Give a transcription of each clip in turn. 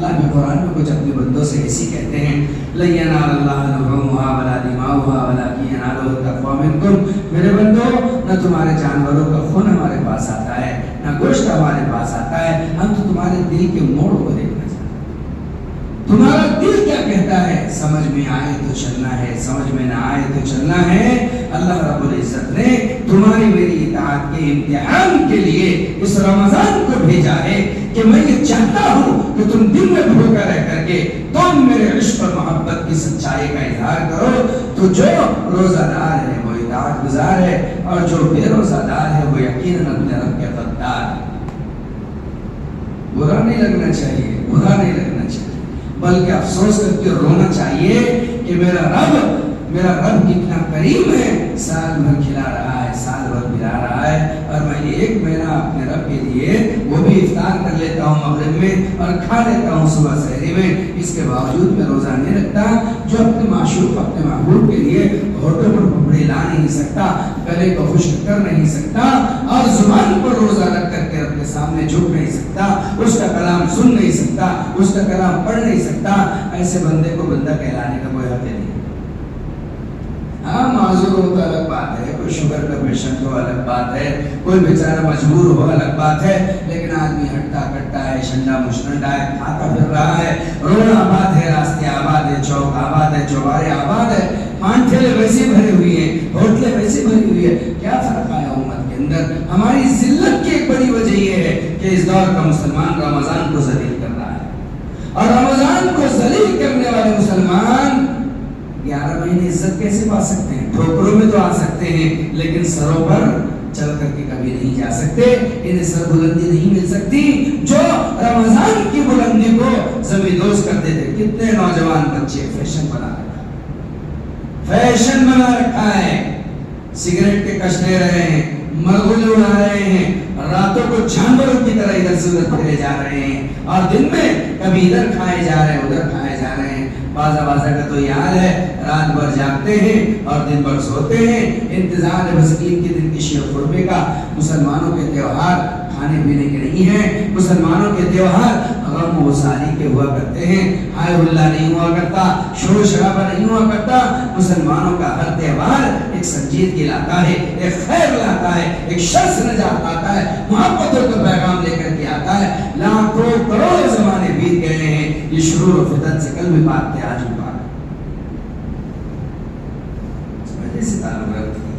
अल्लाह ने कुरान में कुछ अपने बंदों से ऐसी कहते हैं, लन यनालल्लाह लुहुमुहा वला दिमाउहा वलाकिन यनालुहु तक़वा मिनकुम। मेरे बंदो, न तुम्हारे जानवरों का खून हमारे पास आता है, न गोश्त हमारे पास आता है, हम तो तुम्हारे दिल के मोड़ को देखना चाहते हैं। तुम्हारा दिल क्या कहता है, समझ में आए तो चलना है, समझ में ना आए तो चलना है। अल्लाह रब्बुल इज्जत ने तुम्हारी मेरी इताअत के इम्तिहान के लिए इस रमजान को भेजा है कि मैं ये चाहता हूँ कि तुम दिन में भूखा रह करके तुम मेरे इश्क और मोहब्बत की सच्चाई का इजहार करो। तो जो रोजादार है वो इताअत गुजार है, और जो बेरोजादार है वो यकीनन अपने रब के गद्दार है। बुरा नहीं लगना चाहिए, बुरा नहीं लगना चाहिए, बल्कि अफसोस करके रोना चाहिए कि मेरा रब कितना करीम है, साल भर खिला रहा है, साल भर पिला रहा है, और मैं एक महीना अपने रब के लिए वो भी इफ्तार कर लेता हूँ मगरिब में और खा लेता हूँ सुबह सहरी में, इसके बावजूद मैं रोजा नहीं रखता। जो अपने माशूक अपने महबूब के लिए होठों पर पपड़ी ला नहीं सकता, गले को खुश्क कर नहीं सकता, और जुबान पर रोजा रख करके रब के सामने झुक नहीं सकता, उसका कलाम सुन नहीं सकता, उसका कलाम पढ़ नहीं सकता, ऐसे बंदे को बंदा कहलाने का कोई हक नहीं। हाँ, माजूर हो तो अलग बात है, कोई शुगर का पेशेंट हो अलग बात है, कोई बेचारा मजबूर हो अलग बात है, लेकिन आदमी हट्टा कट्टा है, शंडा मुशंडा है, खाता फिर रहा है, रोड आबाद है, रास्ते आबाद है, चौक आबाद है, चौबारे आबाद है, पान ठेले वैसे भरे हुए हैं, होटलें वैसे भरी हुई है। क्या फर्क आया उम्मत के अंदर? हमारी जिल्लत की एक बड़ी वजह यह है कि इस दौर का मुसलमान रमजान को जलील कर रहा है, और रमजान को जलील करने वाले मुसलमान 11 महीने इज्जत कैसे पा सकते हैं? ठोकरों में तो आ सकते हैं, लेकिन सरों पर चल करके कभी नहीं जा सकते, इन्हें सर बुलंदी नहीं मिल सकती जो रमजान की बुलंदी को ज़मींदोज़ कर देते। कितने नौजवान बच्चे फैशन बना रखा है, फैशन बना रखा है, सिगरेट के कश ले रहे हैं, मरगुल उड़ा रहे हैं, रातों को जानवरों की तरह इधर से उधर फिरे जा रहे हैं, और दिन में कभी इधर खाए जा रहे हैं, उधर खाए जा रहे हैं। बाजा का तो याद है, रात भर जागते हैं और दिन भर सोते हैं, इंतजार है बस ईद के दिन की शीर खुरमे का। मुसलमानों के त्योहार खाने पीने के नहीं है, मुसलमानों के त्योहार गम व साली के हुआ करते हैं, हाय हुल्ला नहीं हुआ करता, शोर शराबा नहीं हुआ करता। मुसलमानों का हर त्योहार एक संजीदगी लाता है, एक खैर लाता है, एक शर से निजात लाता है, मोहब्बतों का पैगाम लेकर के आता है। लाखों करोड़ों ज़माने बीत गए हैं, ये शुरूर और फितन से कल भी बात थे, आज भी बात से ताल्लुक रखती है।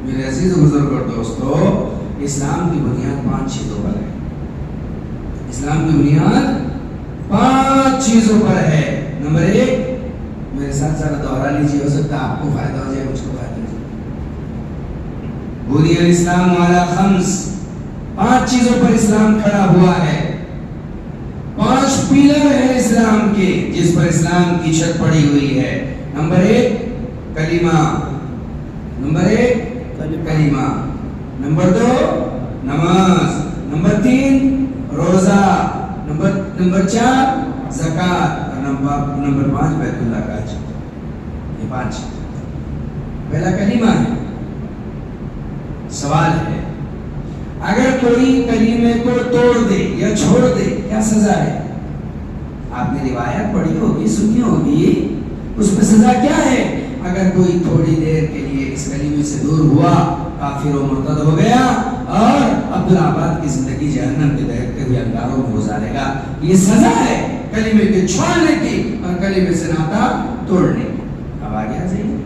मेरे अजीज बुजुर्ग और दोस्तों, इस्लाम की बुनियाद 5 चीजों पर है। इस्लाम की बुनियाद 5 चीजों पर है। नंबर 1, मेरे साथ सारा दोहरा लीजिए, हो सकता है आपको फायदा हो जाए, मुझको फायदा हो जाए। बुनियाद इस्लाम वाला खम्स, 5 चीजों पर इस्लाम खड़ा हुआ है। 5 पिलर है इस्लाम के, जिस पर इस्लाम की छत पड़ी हुई है। नंबर 1 कलीमा, नंबर 1 कलीमा, नंबर 2 नमाज, नंबर 3 रोजा, नंबर 4 ज़कात, और नंबर 5 बैतुल्लाह का हज। ये 5। पहला कलीमा है। सवाल है, अगर कोई कलीमे को तोड़ दे या छोड़ दे, क्या सजा है? आपने रिवायत पढ़ी होगी, सुनी होगी, उसमें सजा क्या है? अगर कोई थोड़ी देर के लिए इस कलीमे से दूर हुआ, काफिर और मुर्तद हो गया, और अब्दुल्लाबाद की जिंदगी जहन्नम के दहकते हुए अंगारों में गुजारेगा। ये सजा है कलीमे के छोड़ने की और कलीमे से नाता तोड़ने की। अब आगे आ जाइए,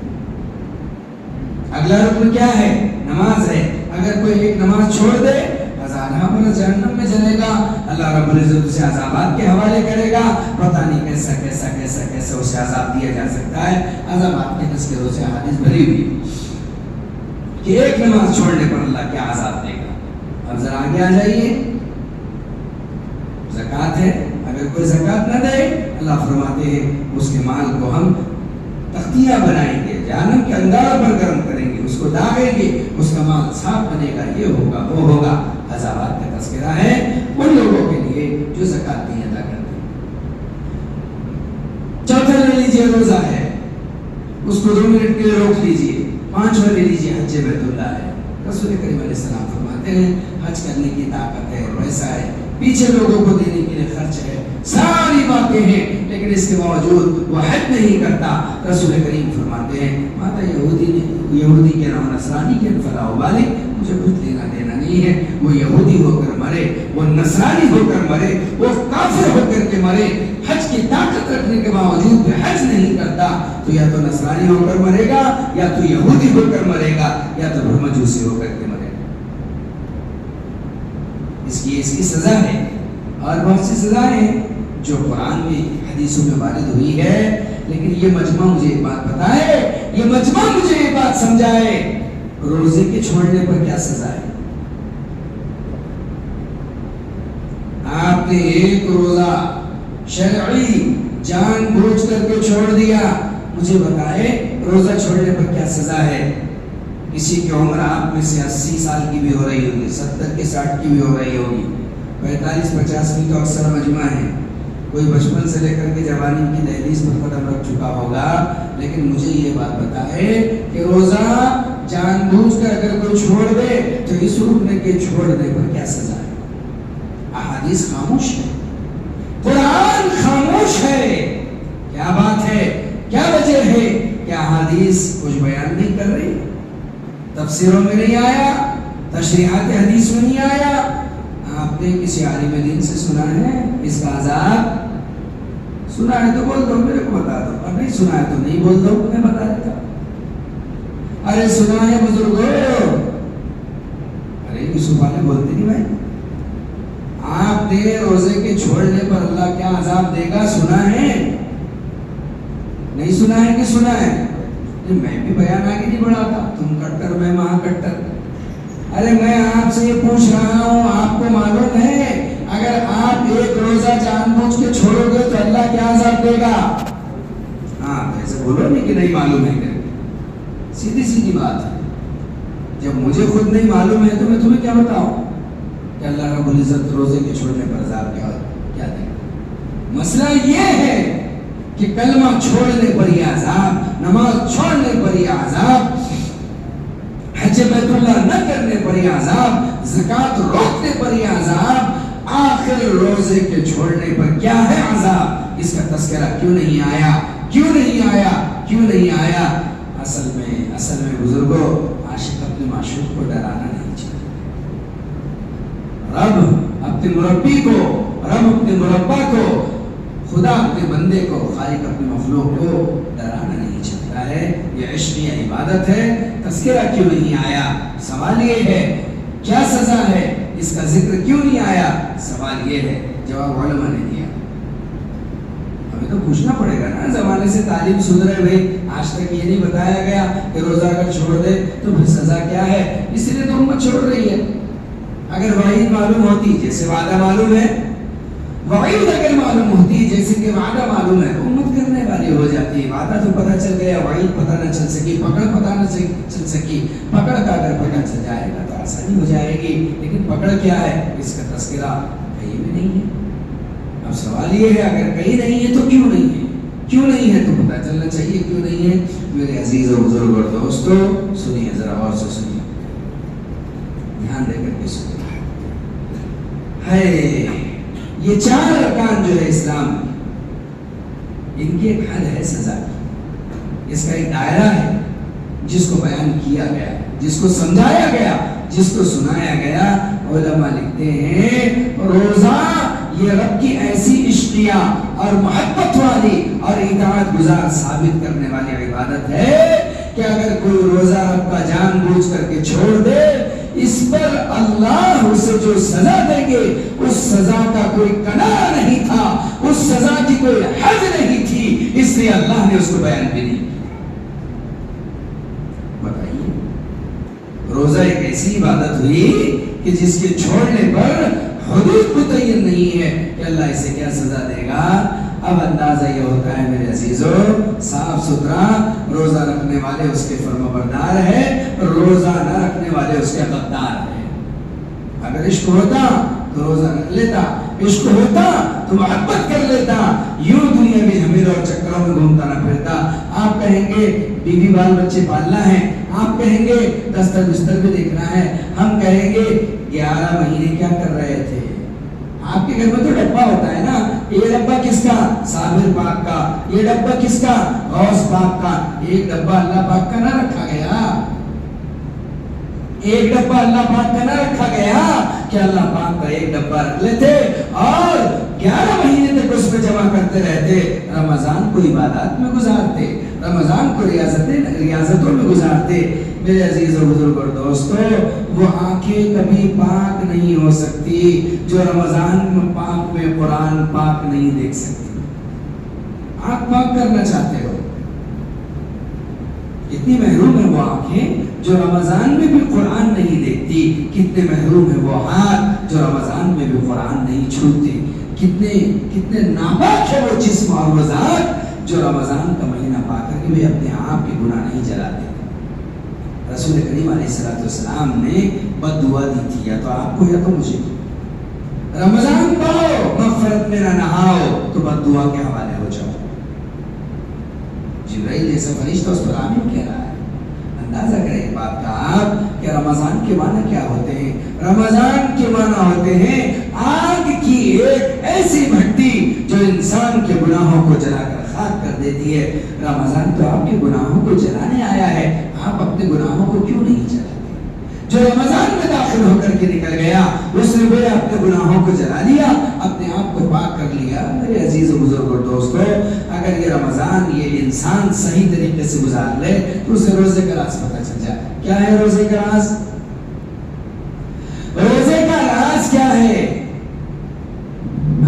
अगला रुकन क्या है? नमाज है। अगर कोई एक नमाज छोड़ दे, हज़ारों बरस जहन्नम में जलेगा, अल्लाह रब्बुल इज्जत उसे अज़ाबात के हवाले करेगा। पता नहीं कैसा कैसा कैसा कैसा उसे अज़ाब दिया जा सकता है। अज़ाबात के तज़किरों से हदीस भरी हुई कि एक नमाज छोड़ने पर अल्लाह क्या अज़ाब देगा। अब जरा आगे आ जाइए, ज़कात है। अगर कोई ज़कात न दे, अल्लाह फरमाते हैं उसके माल को हम तख्तियां बनाएंगे, जहन्नम के अंगारों पर गर्म करेंगे, उसको दागेंगे, उसका माल साफ बनेगा, ये होगा वो होगा। अज़ाबात का तज़किरा है उन लोगों के लिए जो ज़कात नहीं अदा करते। चौथा ले लीजिए, रोजा है, उसको 2 मिनट के लिए रोक लीजिए। 5वां ले लीजिए, हज बैतुल्लाह है। रसूल करीम अलैहि सलाम फरमाते हैं, हज करने की ताकत है, पैसा है, पीछे लोगों को देने के लिए खर्च है, सारी बातें हैं, लेकिन इसके बावजूद वो हज नहीं करता। रसूल करीम फरमाते हैं माता यहूदी के नाम नसरानी के फला वाले, मुझे कुछ लेना देना नहीं है। वो यहूदी होकर मरे, वो नसरानी होकर मरे, वो काफिर होकर के मरे, हज की ताकत रखने के बावजूद भी हज नहीं करता, तो या तो नसरानी होकर मरेगा, या तो यहूदी होकर मरेगा, या तो फिर मजूसी होकर के मरेगा। इसकी सजा है, और बहुत सी सजाएं हैं जो कुरान में हदीसों में वारिद हुई है। लेकिन ये मजमा मुझे एक बात बताए, ये मजमा मुझे एक बात समझाए, रोजे के छोड़ने पर क्या सजा है? आपने एक रोजा शरई जानबूझ करके छोड़ दिया, मुझे बताए रोजा छोड़ने पर क्या सजा है? किसी की उम्र आप में से 80 साल की भी हो रही होगी, 70 की 60 की भी हो रही होगी, 45-50 की तो अक्सर मजमा है। कोई बचपन से लेकर के जवानी की दहलीज पर कदम रख चुका होगा। लेकिन मुझे ये बात बताए कि रोजा जानबूझ कर अगर कोई छोड़ दे तो इस रुकने के छोड़ने पर क्या सजा है? अहादीस खामोश है, कुरान खामोश है। क्या बात है, क्या वजह है? क्या अहादीस कुछ बयान नहीं कर रही? तफसीरों में नहीं आया, तशरीहात हदीस में नहीं आया। आपने किसी आलिम दीन से सुना है इसका अज़ाब? सुना है तो बोल दो, मेरे को बता दो, और नहीं सुना है तो नहीं बोल दो, मैं बता देता। अरे सुना है बुजुर्गो, अरे यूसुफ वाले बोलते नहीं भाई, आपने रोजे के छोड़ने पर अल्लाह क्या अज़ाब देगा सुना है? नहीं सुना है कि सुना है? मैं भी बयान आगे नहीं बढ़ाता, तुम कट्टर मैं महा कट्टर। अरे मैं आपसे ये पूछ रहा हूँ, आपको मालूम है अगर आप एक रोजा जानबूझ के छोड़ोगे तो अल्लाह क्या अज़ाब देगा? हाँ ऐसे बोलो नहीं कि नहीं मालूम है, सीधी सीधी बात है। जब मुझे खुद नहीं मालूम है तो मैं तुम्हें क्या बताऊं कि अल्लाह रब्बुल इज्जत रोजे के छोड़ने पर अज़ाब क्या देगा? मसला ये है कि कलमा छोड़ने पर यह अज़ाब, नमाज छोड़ने पर यह अज़ाब, हज बैतुल्लाह न करने पर यह अज़ाब, ज़कात रोकने पर यह अज़ाब, आखिर रोजे के छोड़ने पर क्या है अज़ाब? इसका तज़किरा क्यों नहीं आया? क्यों नहीं आया? क्यों नहीं आया? असल में बुजुर्गों, आशिक अपने माशूक को डराना नहीं चाहिए। रब अपने मुरब्बी को, रब अपने मुरब्बा को, खुदा अपने बंदे को, खालिक अपने मखलूक को डराना नहीं चाहता है। ये इश्क़ या इबादत है। तज़किरा क्यों नहीं आया? सवाल ये है। क्या सजा है? इसका जिक्र क्यों नहीं आया? सवाल ये है। जवाब उलमा ने दिया। हमें तो पूछना पड़ेगा ना, जमाने से तालीम सुधरे भाई, आज तक ये नहीं बताया गया कि रोजा अगर छोड़ दे तो फिर सजा क्या है, इसलिए तो उम्मत छोड़ रही है। अगर वहीद मालूम होती, जैसे वादा मालूम है, वहीद अगर मालूम होती जैसे कि वादा मालूम है, उम्मत करने वाली हो जाती है। वादा तो पता चल गया, वहीद पता न चल सकी, पकड़ पता न चल सकी। पकड़ का अगर पता चल जाएगा तो आसानी हो जाएगी, लेकिन पकड़ क्या है इसका तज़किरा कहीं भी नहीं है। अब सवाल ये है, अगर कहीं नहीं है तो क्यों नहीं है? क्यों नहीं है तो पता चलना चाहिए क्यों नहीं है। मेरे अजीज और बुजुर्ग और दोस्तों, सुनिए जरा और से सुनिए, ध्यान देकर के सुनिए। है ये 4 अरकान जो है इस्लाम, इनकी एक हद है सजा की, इसका एक दायरा है जिसको बयान किया गया, जिसको समझाया गया, जिसको सुनाया गया। उलमा लिखते हैं रोजा ये रब की ऐसी इश्किया और मोहब्बत वाली और इताअत गुजार साबित करने वाली इबादत है कि अगर कोई रोजा रब का जानबूझ करके छोड़ दे, इस पर अल्लाह उसे जो सजा देंगे उस सजा का कोई कनारा नहीं था, उस सजा की कोई हद नहीं थी, इसलिए अल्लाह ने उसको बयान भी नहीं। बताइए, रोजा एक ऐसी इबादत हुई कि जिसके छोड़ने पर हुदूद मुतय्यन नहीं है कि अल्लाह इसे क्या सजा देगा। अब अंदाजा ये होता है मेरे अजीजों, साफ सुथरा रोजा रखने वाले उसके फर्माबरदार है, रोजा न रखने वाले उसके गद्दार है। अगर इश्क होता तो रोजा रख लेता, इश्क होता तो मोहब्बत कर लेता, यूं दुनिया में झमेले और चक्करों में घूमता ना फिरता। आप कहेंगे बीवी बाल बच्चे पालना है, आप कहेंगे दस्तर बिस्तर भी देखना है, हम कहेंगे 11 महीने क्या कर रहे थे, آپ کے گھر میں تو ڈبہ ہوتا ہے نا، یہ ڈبہ کس کا؟ صابر پاک کا. یہ ڈبہ کس کا؟ غوث پاک کا. ایک ڈبہ اللہ پاک کا نہ رکھا گیا، ایک ڈبہ اللہ پاک کا نہ رکھا گیا کہ اللہ پاک کا ایک ڈبہ رکھ لیتے اور 11 مہینے تک اس میں جمع کرتے رہتے. رمضان کو عبادات میں گزارتے، رمضان کو ریاضتوں میں گزارتے. میرے عزیز و بزرگ اور دوستو، وہ آنکھیں کبھی پاک نہیں ہو سکتی جو رمضان پاک میں قرآن پاک نہیں دیکھ سکتی. آنکھ پاک کرنا چاہتے ہو، کتنی محروم ہے وہ آنکھیں جو رمضان میں بھی قرآن نہیں دیکھتی. کتنے محروم ہے وہ ہاتھ جو رمضان میں بھی قرآن نہیں چھوتے. کتنے ناپاک ہے وہ جسم اور وہ ذات جو رمضان کا مہینہ پا کر کے بھی اپنے آپ کے گناہ نہیں جلاتے. رسول کریم علیہ السلام نے بد دعا دی تھی، یا تو آپ کو یا تو مجھے. رمضان پاؤ مغفرت میں نہ نہاؤ تو بد دعا کے حوالے ہو جاؤ. جبرائیل جیسا فرشتہ اس پر آمین کہہ رہا ہے. اندازہ کریں ایک بات کا آپ کہ رمضان کے معنی کیا ہوتے ہیں. رمضان کے معنی ہوتے ہیں آگ کی ایک ایسی بھٹی جو انسان کے گناہوں کو جلا کر خاک کر دیتی ہے. رمضان تو آپ کے گناہوں کو جلانے آیا ہے، آپ اپنے گناہوں کو کیوں نہیں جلاتے؟ جو رمضان میں داخل ہو کر کے نکل گیا اس نے بھی اپنے گناہوں کو جلا لیا، اپنے آپ کو پاک کر لیا. میرے عزیز و بزرگ اور دوستو، اگر یہ رمضان یہ انسان صحیح طریقے سے گزار لے تو اسے روزے کا راز پتہ چل جائے. کیا ہے روزے کا راز؟ روزے کا راز کیا ہے؟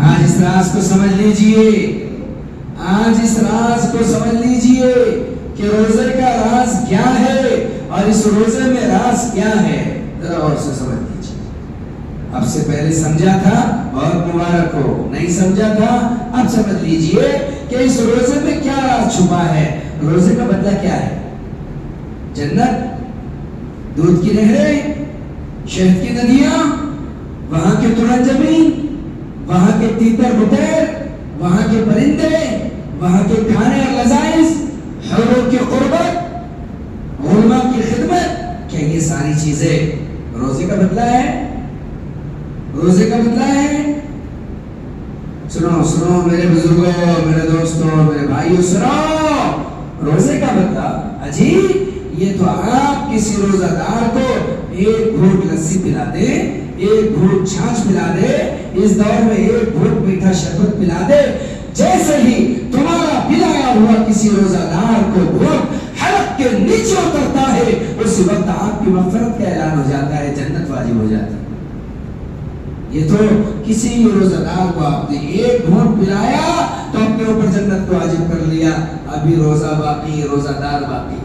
آج اس راز کو سمجھ لیجئے، آج اس راز کو سمجھ لیجئے کہ روزے کا راز کیا ہے اور اس روزے میں راز کیا ہے. ذرا اور سے سمجھ لیجئے. اب سے پہلے سمجھا تھا بہت مبارک ہو، نہیں سمجھا تھا اب سمجھ لیجئے کہ اس روزے میں کیا راز چھپا ہے. روزے کا بدلہ کیا ہے؟ جنت، دودھ کی نہریں، شہد کی ندیاں، وہاں کے ترن زمین، وہاں کے تیتر بٹیر، وہاں کے پرندے، وہاں کے کھانے اور لذائذ، حوروں کی قربت، علماء کی خدمت. کیا یہ ساری چیزیں روزے کا بدلہ ہے؟ روزے کا بدلہ ہے؟ سنو سنو میرے بزرگوں، میرے دوستوں، میرے بھائیوں، سنو. روزے کا بدلہ عجیب، یہ تو آپ کسی روزہ دار کو ایک گھونٹ لسی پلا دے، ایک گھونٹ چھاچھ پلا دے، اس دور میں ایک گھونٹ میٹھا شربت پلا دے. جیسے ہی تمہارا پلایا ہوا کسی روزہ دار کو گھونٹ حلق کے نیچے اترتا ہے اسی وقت آپ کی مغفرت کا اعلان ہو جاتا ہے، جنت واجب ہو جاتی ہے. یہ تو کسی روزہ دار کو آپ نے ایک گھونٹ پلایا تو اپنے اوپر جنت کو واجب کر لیا. ابھی روزہ باقی، روزہ دار باقی،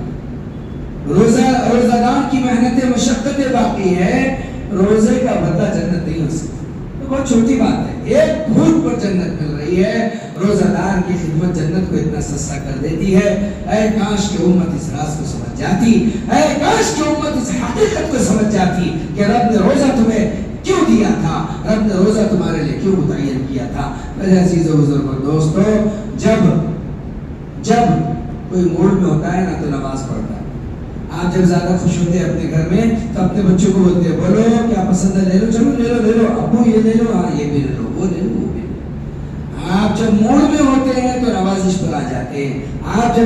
روزہ دار کی محنتیں مشقتیں باقی ہے. روزے کا بدلہ جنت نہیں ہو سکتا. تو بہت چھوٹی بات ہے، ایک گھونٹ پر جنت مل رہی ہے. روزہ دار کی خدمت جنت کو اتنا سستا کر دیتی ہے. اے کاش کہ امت اس راز کو سمجھ جاتی، اے کاش کہ امت اس حقیقت کو سمجھ جاتی کہ رب نے روزہ تمہیں کیوں دیا تھا، رب نے روزہ تمہارے لیے کیوں متعین کیا تھا. میرے عزیز و بزرگ اور دوستو، جب کوئی موڈ میں ہوتا ہے نا تو نماز پڑھتا ہے. آپ جب زیادہ خوش ہوتے ہیں اپنے گھر میں تو اپنے بچوں کو بولتے ہیں بولو کیا پسند ہے، لے لو، چلو لے لو ابو یہ لے لو، ہاں یہ بھی لے لو، وہ لے لو، وہ بھی. آپ جب موڈ میں ہوتے ہیں تو نوازش پر آ جاتے ہیں. آپ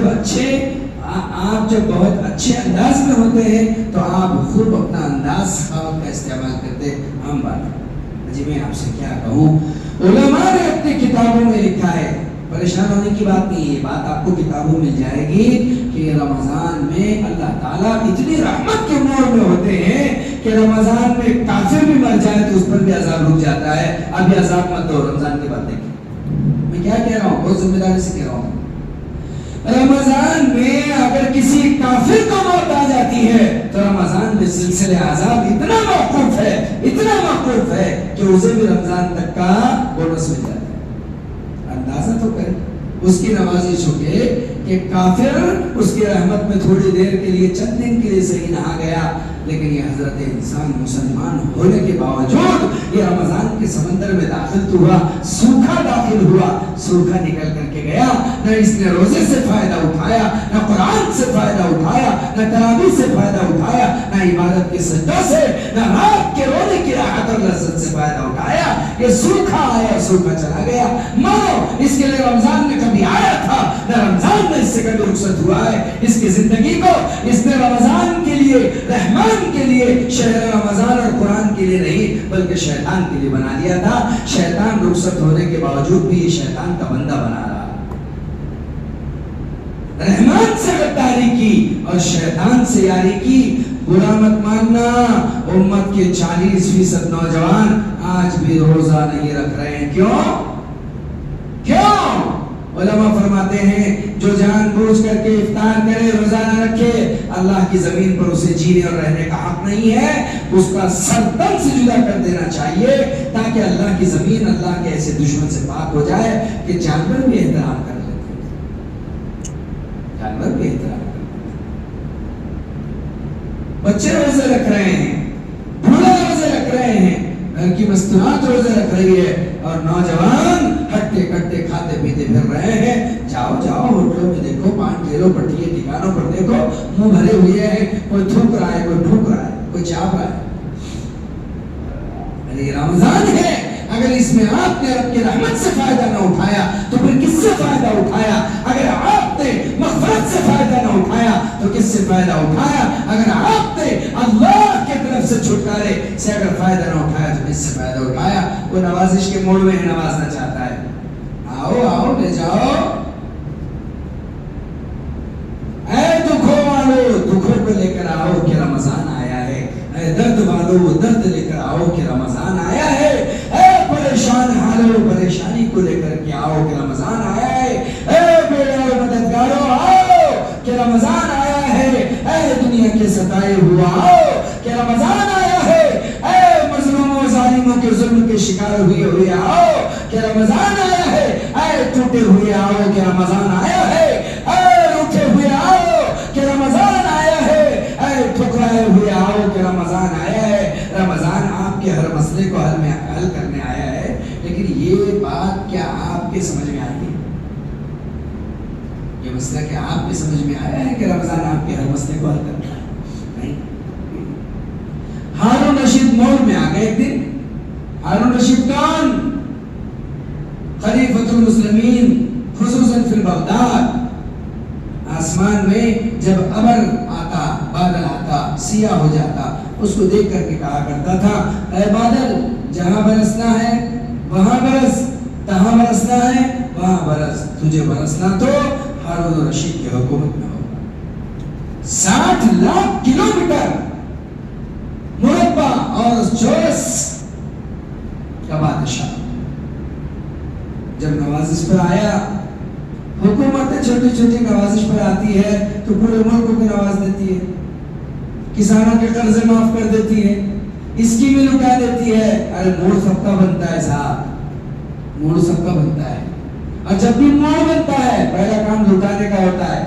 جب بہت اچھے انداز میں ہوتے ہیں تو آپ خوب اپنا انداز سخاوت کا استعمال کرتے ہیں. عام بات ہے. جی میں آپ سے کیا کہوں، علماء نے اپنی کتابوں میں لکھا ہے، پریشان ہونے کی بات نہیں، یہ بات آپ کو کتابوں مل جائے گی کہ رمضان میں اللہ تعالیٰ اتنی رحمت کے موڈ میں ہوتے ہیں کہ رمضان میں کافر بھی مر جائے تو اس پر بھی عذاب رک جاتا ہے. ابھی عذاب مت دو، رمضان کی بات دیکھیں. میں کیا کہہ رہا ہوں، بہت ذمہ داری سے کہہ رہا ہوں. رمضان میں اگر کسی کافر کو موت آ جاتی ہے تو رمضان میں سلسلہ عذاب اتنا موقوف ہے کہ اسے بھی رمضان تک کا بونس مل جاتا ہے. اندازہ تو کریں اس کی نوازش ہو کے کہ کافر اس کی رحمت میں تھوڑی دیر کے لیے، چند دن کے لیے صحیح نہ آ گیا لیکن یہ حضرت انسان مسلمان ہونے کے باوجود یہ رمضان کے سمندر میں داخل تو ہوا، سوکھا داخل ہوا، سوکھا نکل کر کے گیا، نہ اس نے روزے سے فائدہ اٹھایا، نہ قرآن سے فائدہ اٹھایا، نہ تراویح سے فائدہ اٹھایا، نہ عبادت کے سجدہ سے، نہ رات کے رونے کی راحت اور لذت سے فائدہ اٹھایا۔ یہ سوکھا آیا، سوکھا چلا گیا۔ مانو اس کے لیے رمضان میں کبھی آیا تھا، نہ رمضان میں اس سے کبھی رخصت ہوا ہے۔ اس کی زندگی کو اس نے رمضان کے لیے، رحمان کے لیے، شہر رمضان اور قرآن کے لیے نہیں بلکہ شیطان کے لیے بنا دیا تھا۔ شیطان رخصت ہونے کے باوجود بھی یہ شیطان کا بندہ بنا رہا، رحمان سے غداری کی اور شیطان سے یاری کی۔ برا مت ماننا، امت کے 40% نوجوان آج بھی روزہ نہیں رکھ رہے ہیں۔ کیوں؟ علماء فرماتے ہیں جو جان بوجھ کر کے افطار کرے، روزہ نہ رکھے، اللہ کی زمین پر اسے جینے اور رہنے کا حق نہیں ہے۔ اس کا سر تن سے جدا کر دینا چاہیے تاکہ اللہ کی زمین اللہ کے ایسے دشمن سے پاک ہو جائے کہ جانور بھی احترام کر لیتے ہیں، جانور بھی احترام کر لیتے ہیں۔ بچے روزے رکھ رہے ہیں، بوڑھے روزے رکھ رہے ہیں، گھر کی مستورات روزے رکھ رہی ہے اور نوجوان ہٹتے کٹتے کھاتے پیتے پھر رہے ہیں۔ جاؤ جاؤ ہوٹلوں میں دیکھو، پان ٹھیلوں پٹیے ٹھکانوں پر دیکھو، منہ بھرے ہوئے ہیں، کوئی تھوک رہا ہے، کوئی ٹھوک رہا ہے، کوئی چاپ رہا ہے۔ یہ رمضان ہے، اگر اس میں آپ نے رب کی رحمت سے فائدہ نہ اٹھایا تو پھر کس سے فائدہ اٹھایا؟ اگر آپ نے مغفرت سے فائدہ نہ اٹھایا تو کس سے فائدہ اٹھایا؟ اگر آپ نے اللہ کی طرف سے چھٹکارے سے اگر فائدہ نہ اٹھایا تو کس سے فائدہ اٹھایا؟ وہ نوازش کے موڑ میں نوازنا چاہتا ہے، آؤ آؤ لے جاؤ، اے دکھوں والو دکھوں کو لے کر آؤ کہ رمضان آیا ہے، اے درد والو درد لے کر آؤ کہ رمضان آیا ہے، اے پریشان حالو پریشانی کو لے کر کے آؤ کہ رمضان آیا ہے، اے بیڑے مددگارو آؤ کہ رمضان آیا ہے، اے دنیا کے ستائے ہوا آؤ کہ رمضان آیا ہے، اے مظلوموں ظالموں کے ظلم کے شکار ہوئے آؤ کہ رمضان آیا ہے، اے ٹوٹے ہوئے آؤ کہ رمضان آیا ہے، اے روٹے ہوئے آؤ کہ رمضان آیا ہے، اے ٹھکرائے ہوئے آؤ کہ رمضان آیا ہے۔ رمضان آپ کے ہر مسئلے کو حل کرنے آیا ہے، لیکن یہ بات کیا آپ کے سمجھ میں آئی ہے؟ یہ مسئلہ کیا آپ کے سمجھ میں آیا ہے کہ رمضان آپ کے ہر مسئلے کو حل کرنا ہے؟ نہیں۔ ہارون رشید موڑ میں آ گئے ایک دن۔ ہارون رشید کون؟ خلیفۃ المسلمین خصوصاً فی بغداد۔ آسمان میں جب ابر آتا، بادل آتا، سیاہ ہو جاتا، اس کو دیکھ کر کے کہا کرتا تھا، اے بادل جہاں برسنا ہے وہاں برس، تہاں برسنا ہے وہاں برس، تجھے برسنا تو ہارون رشید کی حکومت میں ہوگا۔ 60 لاکھ کلومیٹر مربع اور چورس کا بادشاہ جب نوازش پر آیا، حکومتیں چھوٹی چھوٹی نوازش پر آتی ہے تو پورے ملک کو نواز دیتی ہے، کسانوں کے قرضے معاف کر دیتی ہے، اسکیمیں لٹا دیتی ہے۔ ارے موڑ سب کا بنتا ہے صاحب، موڑ سب کا بنتا ہے، اور جب بھی موڑ بنتا ہے پہلا کام لٹانے کا ہوتا ہے۔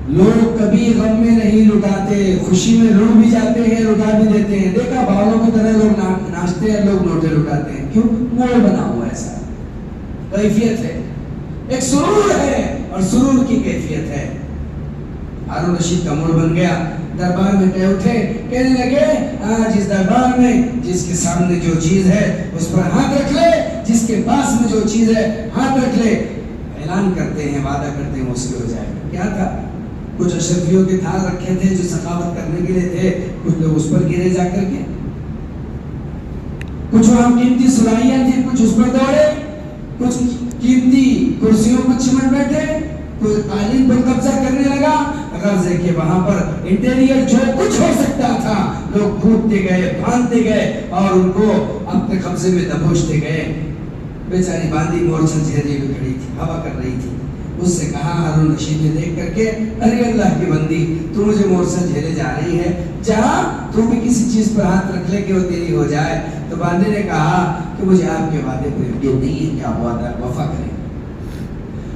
لوگ کبھی غم میں نہیں لٹاتے، خوشی میں لڑ بھی جاتے ہیں، لٹا بھی دیتے ہیں۔ دیکھا باولوں کی طرح لوگ ناچتے ہیں، لوگ نوٹے لٹاتے ہیں، کیوں؟ موڑ بنا ہوا ہے ایسا، کیفیت ہے، ایک سرور ہے اور سرور کی کیفیت ہے۔ ہارون رشید کا موڑ بن گیا، دربار میں کہہ اٹھے، کہنے لگے آج اس دربار میں جس کے سامنے جو چیز ہے اس پر ہاتھ رکھ لے، جس کے پاس میں جو چیز ہے ہاتھ رکھ لے۔ اعلان کرتے ہیں، وعدہ کرتے ہیں اس کے ہو جائے گا۔ کیا تھا؟ کچھ اشرفیوں کے تھال رکھے تھے جو سخاوت کرنے کے لیے تھے، کچھ لوگ اس پر گرے جا کر کے، کچھ وہاں قیمتی سرائیاں تھیں، کچھ اس پر دوڑے، کچھ قیمتی کرسیوں پر چمٹ بیٹھے، کوئی قالین پر قبضہ کرنے لگا، غرض ہے کہ وہاں پر انٹیریئر جو کچھ ہو سکتا تھا لوگ کودتے گئے، بھانتے گئے اور ان کو اپنے قبضے میں دبوچتے گئے۔ بیچاری باندی مورچل چہرے میں کھڑی تھی، ہوا کر رہی تھی، اس سے کہا ہارون رشید نے دیکھ کر کے، ارے اللہ کی بندی تو مجھے مورچل جھیلے جا رہی ہے، جا تو بھی کسی چیز پر ہاتھ رکھ لے کہ وہ تیری ہو جائے۔ تو باندی نے کہا کہ مجھے آپ کے وعدے پر یقین نہیں ہے کہ آپ وعدہ وفا کریں،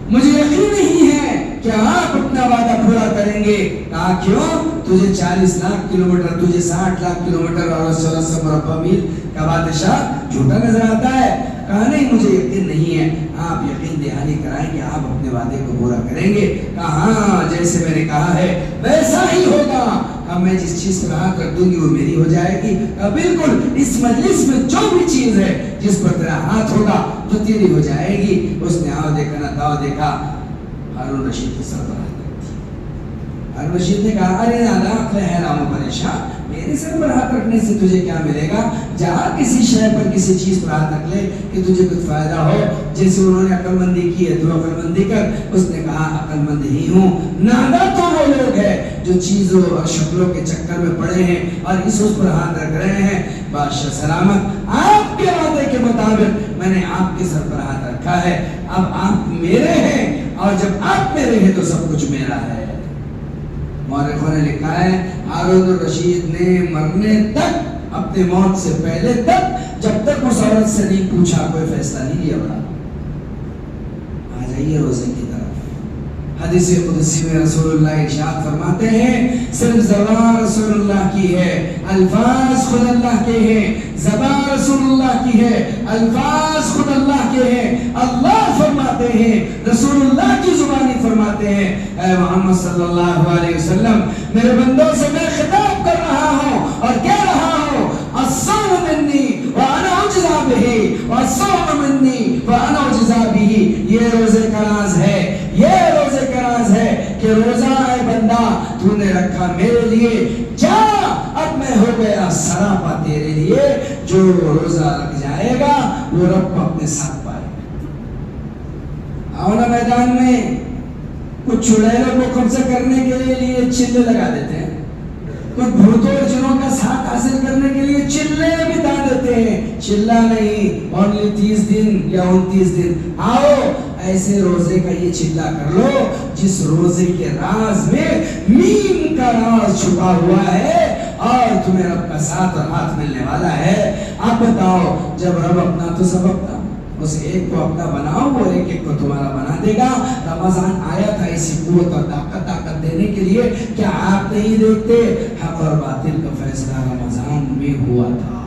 مجھے یقین نہیں ہے کہ آپ اپنا وعدہ پورا کریں گے۔ کہا کیوں؟ तुझे 40 लाख किलोमीटर, तुझे 60 लाख किलोमीटर और 1400 मुरब्बा मील का बादशाह झूठा नजर आता है? कहा नहीं, मुझे यकीन नहीं है। आप यकीन दहानी कराएं कि आप अपने वादे को पूरा करेंगे? कहा हाँ, जैसे मैंने कहा है वैसा ही होगा। अब मैं जिस चीज पर हाथ रख दूंगी वो मेरी हो जाएगी। बिल्कुल, इस मजलिस में जो भी चीज है जिस पर तेरा हाथ होगा तो तेरी हो जाएगी। उसने आओ देखा ना ताओ देखा, हारून रशीद की सरबराह थी। हारून रशीद ने कहा अरे नालायक है रामो परेशान, मेरे सर पर हाथ रखने से तुझे क्या मिलेगा? जा किसी शय पर किसी चीज पर हाथ रख ले कि तुझे कुछ फायदा हो। जैसे उन्होंने अकलमंदी की है तो अकलमंदी कर। उसने कहा अकलमंद ही हूँ। नादा तो वो लोग हैं जो चीजों और शक्लों के चक्कर में पड़े हैं और इस उस पर हाथ रख रहे हैं। बादशाह सलामत, आपके वादे के मुताबिक मैंने आपके सर पर हाथ रखा है। अब आप मेरे हैं और जब आप मेरे हैं तो सब कुछ मेरा है। मौरखों ने लिखा है हारून रशीद ने मरने तक, अपने मौत से पहले तक, जब तक उस औरत से नहीं पूछा कोई फैसला नहीं लिया। बड़ा आ जाइए रोजे की तरफ। हदीस कुदसी में रसूलुल्लाह इरशाद फरमाते हैं सिर्फ ज़बान रसूलुल्लाह की है, अल्फाज खुद अल्लाह के हैं। ज़बान रसूलुल्लाह की है, अल्फाज खुद अल्लाह के हैं। अल्लाह फरमाते हैं, रसूलुल्लाह की जुबानी फरमाते हैं। ऐ मोहम्मद सल्लल्लाहु अलैहि वसल्लम, मेरे बंदों से मैं खिताब कर रहा हूँ और कह रहा हूँ अस्सौम मिन्नी व अना उज्ज़ा बिही व अस्सौम मिन्नी व अना उज्ज़ा बिही। ये रोजे का राज है, ये रोजे का राज है कि रोजा है बंदा तूने रखा मेरे लिए, जा अब मैं हो गया सरापा तेरे लिए। जो रोजा रख जाएगा वो रब अपने साथ पाएगा। आओ ना मैदान में, कुछ चुड़ैलों को कब्जा करने के लिए चिल्ले लगा देते हैं, कुछ भूतों जिनों का साथ हासिल करने के लिए चिल्ले बिता देते हैं। चिल्ला नहीं, ओनली 30 दिन या 29 दिन। आओ ऐसे रोजे का ये चिल्ला कर लो जिस रोजे के राज में मीम का राज छुपा हुआ है और तुम्हें रब का साथ और हाथ मिलने वाला है। आप बताओ, जब रब अपना तो सब अपना, उस एक को अपना बनाओ वो एक एक को तुम्हारा बना देगा। रमजान आया था इसी कुव्वत और ताकत देने के लिए। क्या आप नहीं देखते हक और बातिल का फैसला रमजान में हुआ था?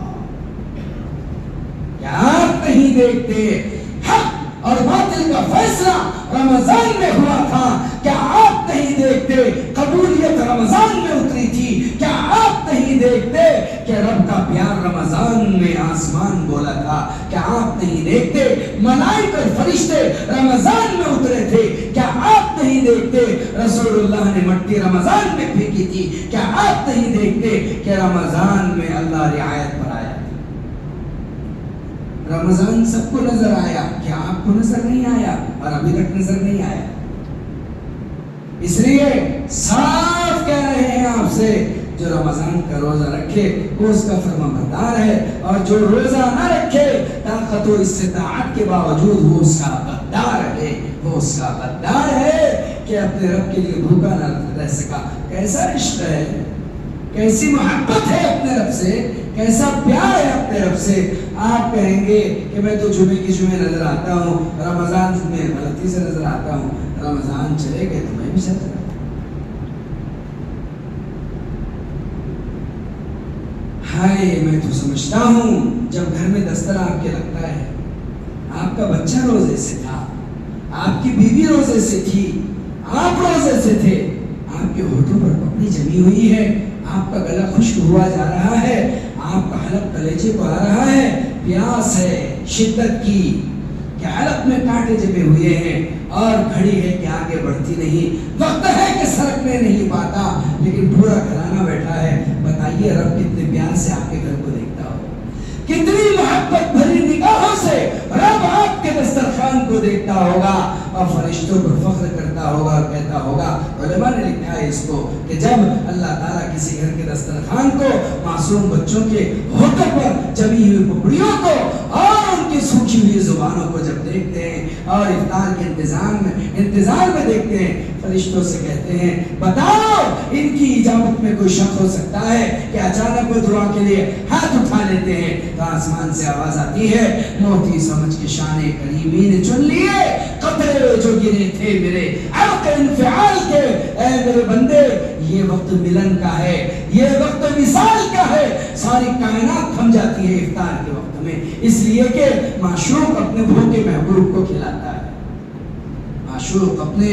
क्या आप नहीं देखते हक और बातिल का फैसला रमजान में हुआ था? क्या आप नहीं देखते कबूलियत रमजान में उतरी थी? क्या आप नहीं देखते कि रब का प्यार रमजान में आसमान बोला था? क्या आप नहीं देखते मलाइका और फरिश्ते रमजान में उतरे थे? क्या आप नहीं देखते रसूलुल्लाह ने मट्टी रमजान में फेंकी थी? क्या आप नहीं देखते कि रमजान में अल्लाह रियायत पर आया? रमजान सबको नजर आया, क्या आपको नजर नहीं आया? और अभी तक नजर नहीं आया। इसलिए साफ कह रहे हैं आपसे, जो रमजान का रोजा रखे वो उसका फरमाबरदार है, और जो रोजा ना रखे ताकत व इस्तिताअत के बावजूद वो उसका गद्दार है। वो उसका गद्दार है कि अपने रब के लिए भूखा ना रह सका। कैसा इश्क है, कैसी मोहब्बत है अपने रब से, कैसा प्यार है अपने रब से। आप कहेंगे कि मैं तो जुमे की जुमे नजर आता हूँ, रमजान में गलती से नजर आता हूँ। रमजान चले गए तो मैं भी चल रहा। हाय, मैं तो समझता हूँ जब घर में दस्तर आपके लगता है, आपका बच्चा रोजे से था, आपकी बीवी रोजे से थी, आप रोजे से थे, आपके होठों पर पपड़ी जमी हुई है, आपका गला खुश्क हुआ जा रहा है, आपका हलक कलेजे को आ रहा है, प्यास है शिद्दत की, कि हलक में कांटे जमे हुए हैं और घड़ी है कि आगे बढ़ती नहीं, वक्त है कि सरकने नहीं पाता, लेकिन पूरा घराना बैठा है। बताइए रब कितने प्यार से आपके घर को देखता हो, कितनी मोहब्बत भरी निगाहों से रब आपके दस्तरखान को देखता होगा और फरिश्तों पर फख्र करता होगा और कहता होगा। उलमा ने लिखा है इसको कि जब अल्लाह ताला किसी घर के दस्तरखान को, मासूम बच्चों के होठों पर जमी हुई पपड़ियों को और उनकी सूखी हुई जुबानों को जब देखते हैं और इफ्तार के इंतजार में देखते हैं, फरिश्तों से कहते हैं बताओ इनकी इजामत में कोई शक हो सकता है कि अचानक वो दुआ के लिए हाथ उठा लेते हैं तो आसमान से आवाज आती है, मोती समझ के शाने करीमी ने चुन लिए, تھے جو گرے تھے میرے اب انفعال کے، اے میرے بندے یہ وقت ملن کا ہے، یہ وقت وصال کا ہے، ساری کائنات تھم جاتی ہے افطار کے وقت میں، اس لیے کہ معشوق اپنے بھوکے محبوب کو کھلاتا ہے، معشوق اپنے،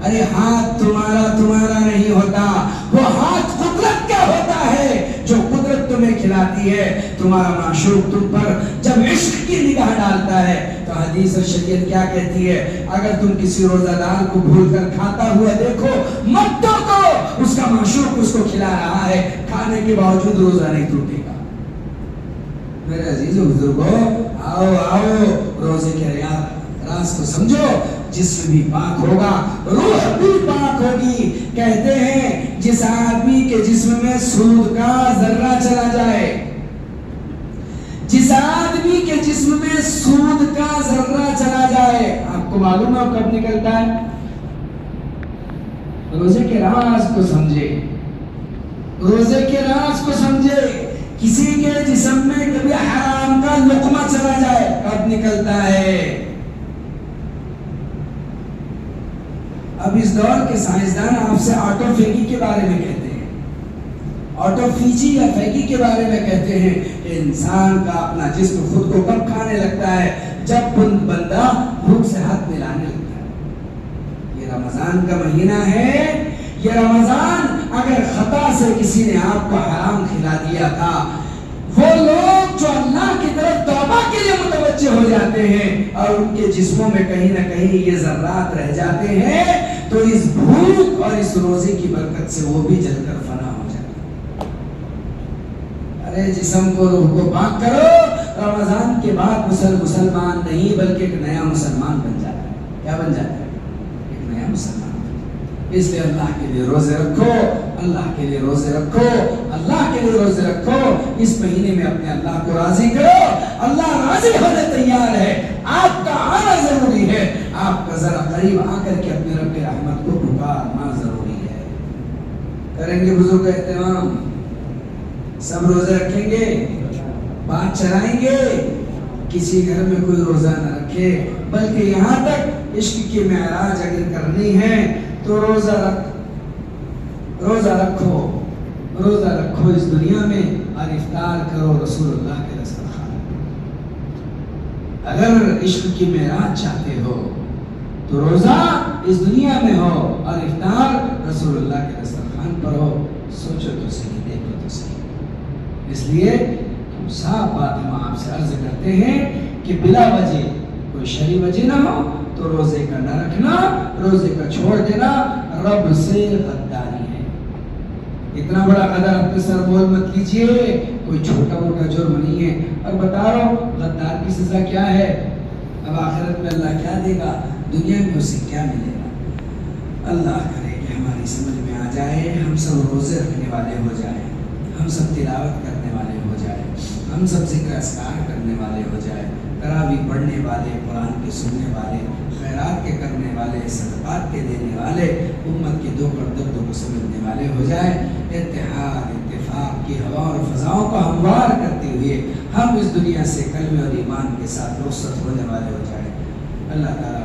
ارے ہاتھ تمہارا نہیں ہوتا، وہ ہاتھ قدرت کا ہوتا ہے جو قدرت تمہیں کھلاتی ہے، تمہارا معشوق تم پر جب عشق کی نگاہ ڈالتا ہے تو حدیث اور شریعت کیا کہتی ہے، اگر تم کسی روزہ دار کو بھول کر کھاتا ہوا دیکھو مت ٹوکو، اس کا معشوق اس کو کھلا رہا ہے، کھانے کے باوجود روزہ نہیں ٹوٹے گا۔ میرے عزیز و بزرگوں، آؤ روزے کے راز کو سمجھو، جسم بھی پاک ہوگا، روح بھی پاک ہوگی۔ کہتے ہیں جس آدمی کے جسم میں سود کا ذرہ چلا جائے، جس آدمی کے جسم میں سود کا ذرہ چلا جائے، آپ کو معلوم ہے کب نکلتا ہے؟ روزے کے راز کو سمجھے، روزے کے راز کو سمجھے۔ کسی کے جسم میں کبھی حرام کا لقمہ چلا جائے کب نکلتا ہے؟ اب اس دور کے سائنسدان آپ سے آٹو فیگی کے بارے میں کہتے ہیں، آٹو فیجی یا فیگی کے بارے میں کہتے ہیں کہ انسان کا اپنا جسم خود کو کب کھانے لگتا ہے؟ جب بندہ بھوک سے ہاتھ ملانے لگتا ہے۔ یہ رمضان کا مہینہ ہے، یہ رمضان اگر خطا سے کسی نے آپ کو حرام کھلا دیا تھا، وہ لوگ جو اللہ کی طرف توبہ کے لیے متوجہ ہو جاتے ہیں اور ان کے جسموں میں کہیں نہ کہیں یہ ذرات رہ جاتے ہیں، تو اس بھوک اور اس روزے کی برکت سے وہ بھی جل کر فنا ہو جاتے ہیں۔ ارے جسم کو، روح کو پاک کرو، رمضان کے بعد مسلمان نہیں بلکہ ایک نیا مسلمان بن جاتا ہے۔ کیا بن جاتا ہے؟ ایک نیا مسلمان۔ اس لیے اللہ کے لیے روزے رکھو، اللہ کے لیے روزے رکھو، اللہ کے لیے روزے رکھو۔ اس مہینے میں اپنے اللہ کو راضی کرو، اللہ راضی ہونے تیار ہے، آپ کا آنا ضروری ہے، آپ کا ذرا قریب آ کر کے اپنے رب رحمت کو پکارنا ضروری ہے۔ کریں گے بزرگ اہتمام، سب روزے رکھیں گے، بات چلائیں گے، کسی گھر میں کوئی روزہ نہ رکھے، بلکہ یہاں تک عشق کی معراج اگر کرنی ہے تو روزہ رکھو اس دنیا میں اور افطار کرو رسول اللہ کے دسترخوان۔ اگر عشق کی معراج چاہتے ہو تو روزہ اس دنیا میں ہو اور افطار رسول اللہ کے دسترخوان پر ہو۔ سوچو تو صحیح، دیکھو تو صحیح۔ اس لیے صاف بات ہم آپ سے عرض کرتے ہیں کہ بلا وجہ کوئی شرعی وجہ نہ ہو تو روزے کا نہ رکھنا، روزے کا چھوڑ دینا رب سے غداری ہے۔ اتنا بڑا قدر اپنے سر بول مت لیجئے، کوئی چھوٹا موٹا جرم نہیں ہے۔ اور بتا رہا ہوں غدار کی سزا کیا ہے، اب آخرت میں اللہ کیا دے گا، دنیا میں اسے کیا ملے گا۔ اللہ کرے کہ ہماری سمجھ میں آ جائے، ہم سب روزے رکھنے والے ہو جائیں، ہم سب تلاوت کرنے والے ہو جائیں، ہم سب ذکر اذکار کرنے والے ہو جائیں، تراویح پڑھنے والے، قرآن کے سننے والے، خیرات کے کرنے والے، صدقات کے دینے والے، امت کے دکھ اور درد کو سمجھنے والے ہو جائیں۔ اتحاد اتفاق کی ہوا اور فضاؤں کو ہموار کرتے ہوئے ہم اس دنیا سے کلمے اور ایمان کے ساتھ رخصت ہونے والے ہو جائیں۔ اللہ تعالیٰ